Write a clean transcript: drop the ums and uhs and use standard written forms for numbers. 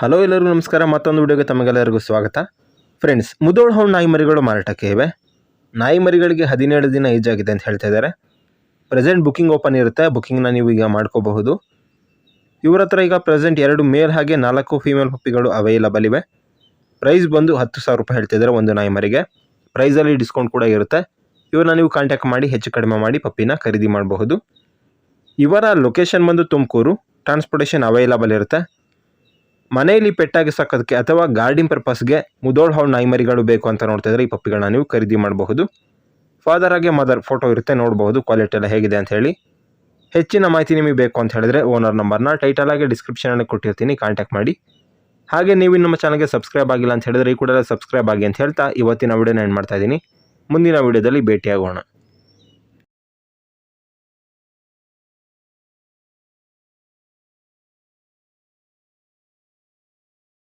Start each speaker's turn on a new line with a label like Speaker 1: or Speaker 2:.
Speaker 1: Hello ಎಲ್ಲರಿಗೂ ನಮಸ್ಕಾರ. ಮತ್ತೊಂದು ವಿಡಿಯೋಗೆ ತಮಗೆಲ್ಲರಿಗೂ ಸ್ವಾಗತ. ಫ್ರೆಂಡ್ಸ್, ಮುದೋಳ್ ಹೌಂಡ್ ನಾಯಿ ಮರಿಗಳು ಮಾರಾಟಕ್ಕೆ ಇವೆ. ನಾಯಿ ಮರಿಗಳಿಗೆ 17 ದಿನ ಏಜ್ ಆಗಿದೆ ಅಂತ ಹೇಳ್ತಾ ಇದ್ದಾರೆ. ಪ್ರೆಸೆಂಟ್ ಬುಕಿಂಗ್ ಓಪನ್ ಇರುತ್ತೆ. ಬುಕಿಂಗ್ನ ನೀವು ಈಗ ಮಾಡ್ಕೋಬಹುದು. ಇವರ ಹತ್ರ ಈಗ ಪ್ರೆಸೆಂಟ್ 2 ಮೇಲ್ ಹಾಗೆ 4 ಫೀಮೇಲ್ ಪಪ್ಪಿಗಳು ಅವೈಲಬಲ್ ಇವೆ. ಪ್ರೈಸ್ ಬಂದು 10,000 ರೂಪಾಯಿ ಹೇಳ್ತಿದ್ದಾರೆ ಒಂದು ನಾಯಿ ಮರಿಗೆ. ಪ್ರೈಸಲ್ಲಿ ಡಿಸ್ಕೌಂಟ್ ಕೂಡ ಇರುತ್ತೆ. ಇವ್ರನ್ನ ನೀವು ಕಾಂಟ್ಯಾಕ್ಟ್ ಮಾಡಿ ಹೆಚ್ಚು ಕಡಿಮೆ ಮಾಡಿ ಪಪ್ಪಿನ ಖರೀದಿ ಮಾಡಬಹುದು. ಇವರ ಲೊಕೇಶನ್ ಬಂದು ತುಮಕೂರು. ಟ್ರಾನ್ಸ್ಪೋರ್ಟೇಷನ್ ಅವೈಲಬಲ್ ಇರುತ್ತೆ. ಮನೆಯಲ್ಲಿ ಪೆಟ್ಟಾಗಿ ಸಾಕೋದಕ್ಕೆ ಅಥವಾ ಗಾರ್ಡಿಂಗ್ ಪರ್ಪಸ್ಗೆ ಮುದೋಳ್ ಹೌಂಡ್ ನಾಯಿ ಮರಿಗಳು ಬೇಕು ಅಂತ ನೋಡ್ತಾ ಇದ್ರೆ ಈ ಪಪ್ಪಿಗಳನ್ನ ನೀವು ಖರೀದಿ ಮಾಡಬಹುದು. ಫಾದರ್ ಹಾಗೆ ಮದರ್ ಫೋಟೋ ಇರುತ್ತೆ, ನೋಡಬಹುದು ಕ್ವಾಲಿಟಿ ಎಲ್ಲ ಹೇಗಿದೆ ಅಂತ ಹೇಳಿ. ಹೆಚ್ಚಿನ ಮಾಹಿತಿ ನಿಮಗೆ ಬೇಕು ಅಂತ ಹೇಳಿದ್ರೆ ಓನರ್ ನಂಬರ್ನ ಟೈಟಲ್ ಆಗಿ ಡಿಸ್ಕ್ರಿಪ್ಷನಲ್ಲಿ ಕೊಟ್ಟಿರ್ತೀನಿ, ಕಾಂಟ್ಯಾಕ್ಟ್ ಮಾಡಿ. ಹಾಗೆ ನೀವು ನಮ್ಮ ಚಾನಲ್ಗೆ ಸಬ್ಸ್ಕ್ರೈಬ್ ಆಗಿಲ್ಲ ಅಂತ ಹೇಳಿದ್ರೆ ಈ ಕೂಡಲೇ ಸಬ್ಸ್ಕ್ರೈಬ್ ಆಗಿ ಅಂತ ಹೇಳ್ತಾ ಇವತ್ತಿನ ವಿಡಿಯೋನ ಎಂಡ್ ಮಾಡ್ತಾ ಇದ್ದೀನಿ. ಮುಂದಿನ ವಿಡಿಯೋದಲ್ಲಿ ಭೇಟಿಯಾಗೋಣ.